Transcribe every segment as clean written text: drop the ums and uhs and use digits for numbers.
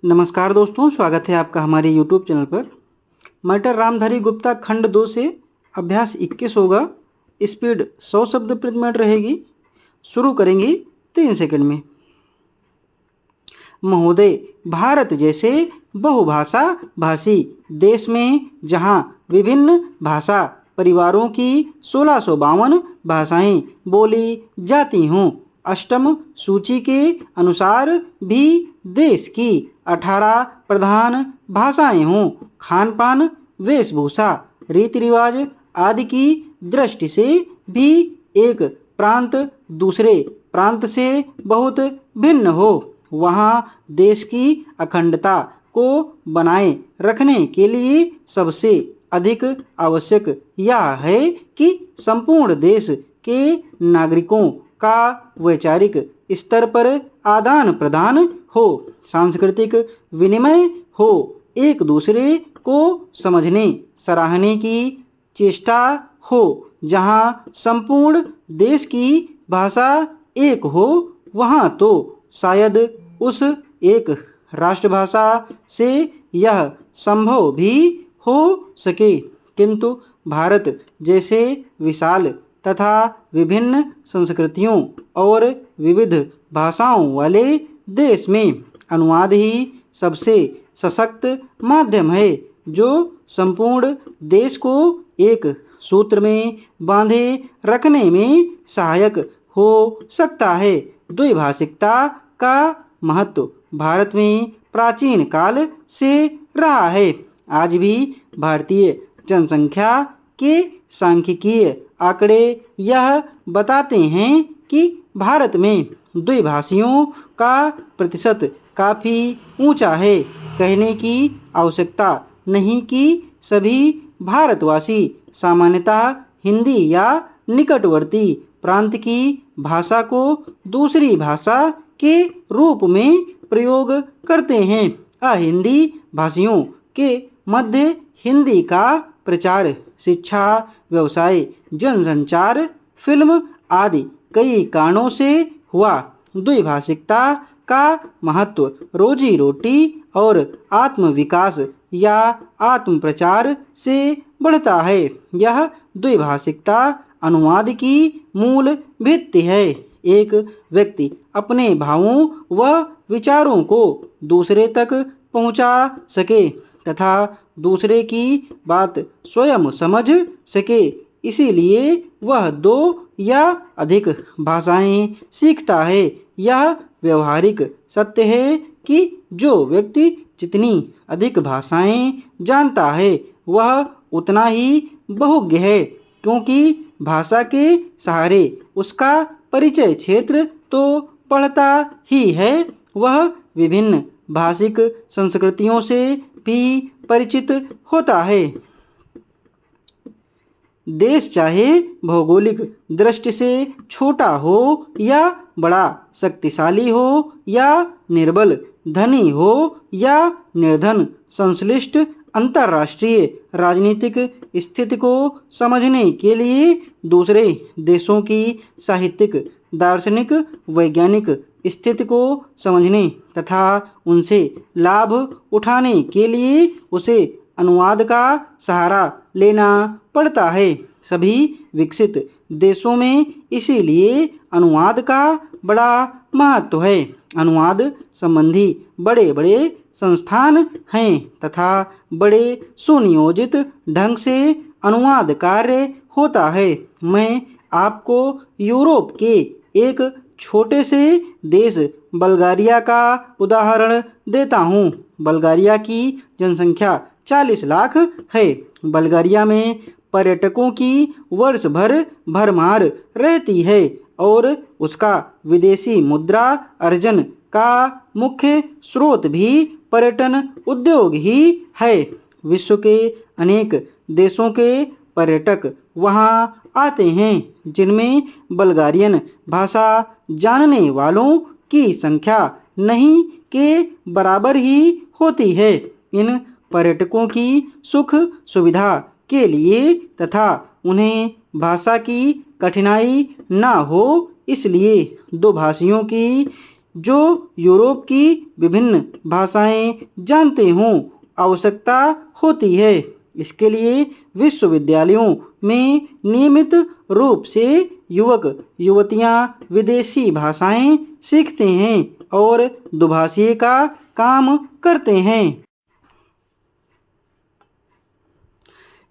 नमस्कार दोस्तों, स्वागत है आपका हमारे YouTube चैनल पर। मैटर रामधारी गुप्ता खंड 2 से अभ्यास 21 होगा। स्पीड 100 शब्द प्रति मिनट रहेगी। शुरू करेंगे 3 सेकंड में। महोदय, भारत जैसे बहुभाषा भाषी देश में जहां विभिन्न भाषा परिवारों की 1652 भाषाएं बोली जाती हों, अष्टम सूची के अनुसार भी देश की 18 प्रधान भाषाएं हों, खान पान, वेशभूषा, रीति रिवाज आदि की दृष्टि से भी एक प्रांत दूसरे प्रांत से बहुत भिन्न हो, वहाँ देश की अखंडता को बनाए रखने के लिए सबसे अधिक आवश्यक यह है कि संपूर्ण देश के नागरिकों का वैचारिक स्तर पर आदान प्रदान हो, सांस्कृतिक विनिमय हो, एक दूसरे को समझने सराहने की चेष्टा हो। जहाँ संपूर्ण देश की भाषा एक हो, वहाँ तो शायद उस एक राष्ट्रभाषा से यह संभव भी हो सके, किंतु भारत जैसे विशाल तथा विभिन्न संस्कृतियों और विविध भाषाओं वाले देश में अनुवाद ही सबसे सशक्त माध्यम है, जो संपूर्ण देश को एक सूत्र में बांधे रखने में सहायक हो सकता है। द्विभाषिकता का महत्व भारत में प्राचीन काल से रहा है। आज भी भारतीय जनसंख्या के सांख्यिकीय आंकड़े यह बताते हैं कि भारत में द्विभाषियों का प्रतिशत काफ़ी ऊंचा है। कहने की आवश्यकता नहीं कि सभी भारतवासी सामान्यतः हिंदी या निकटवर्ती प्रांत की भाषा को दूसरी भाषा के रूप में प्रयोग करते हैं। अहिंदी भाषियों के मध्य हिंदी का प्रचार शिक्षा, व्यवसाय, जनसंचार, फिल्म आदि कई कारणों से हुआ। द्विभाषिकता का महत्व रोजी रोटी और आत्म विकास या आत्म प्रचार से बढ़ता है। यह द्विभाषिकता अनुवाद की मूल भित्ति है। एक व्यक्ति अपने भावों व विचारों को दूसरे तक पहुंचा सके तथा दूसरे की बात स्वयं समझ सके, इसीलिए वह 2 या अधिक भाषाएं सीखता है। यह व्यवहारिक सत्य है कि जो व्यक्ति जितनी अधिक भाषाएं जानता है, वह उतना ही बहुज्ञ है, क्योंकि भाषा के सहारे उसका परिचय क्षेत्र तो बढ़ता ही है, वह विभिन्न भाषिक संस्कृतियों से भी परिचित होता है। देश चाहे भौगोलिक दृष्टि से छोटा हो या बड़ा, शक्तिशाली हो या निर्बल, धनी हो या निर्धन, संश्लिष्ट अंतर्राष्ट्रीय राजनीतिक स्थिति को समझने के लिए दूसरे देशों की साहित्यिक, दार्शनिक, वैज्ञानिक स्थिति को समझने तथा उनसे लाभ उठाने के लिए उसे अनुवाद का सहारा लेना पड़ता है। सभी विकसित देशों में इसीलिए अनुवाद का बड़ा महत्व है। अनुवाद संबंधी बड़े बड़े संस्थान हैं तथा बड़े सुनियोजित ढंग से अनुवाद कार्य होता है। मैं आपको यूरोप के एक छोटे से देश बल्गारिया का उदाहरण देता हूँ। बल्गारिया की जनसंख्या 40 लाख है। बल्गारिया में पर्यटकों की वर्ष भर भरमार रहती है और उसका विदेशी मुद्रा अर्जन का मुख्य स्रोत भी पर्यटन उद्योग ही है। विश्व के अनेक देशों के पर्यटक वहाँ आते हैं, जिनमें बल्गारियन भाषा जानने वालों की संख्या नहीं के बराबर ही होती है। इन पर्यटकों की सुख सुविधा के लिए तथा उन्हें भाषा की कठिनाई ना हो, इसलिए 2 भाषियों की जो यूरोप की विभिन्न भाषाएं जानते हों आवश्यकता होती है। इसके लिए विश्वविद्यालयों में नियमित रूप से युवक युवतियां विदेशी भाषाएं सीखते हैं और दुभाषीय का काम करते हैं।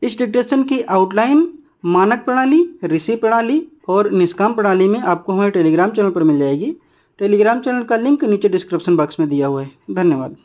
इस डिक्टेशन की आउटलाइन मानक प्रणाली, ऋषि प्रणाली और निष्काम प्रणाली में आपको हमारे टेलीग्राम चैनल पर मिल जाएगी। टेलीग्राम चैनल का लिंक नीचे डिस्क्रिप्शन बॉक्स में दिया हुआ है। धन्यवाद।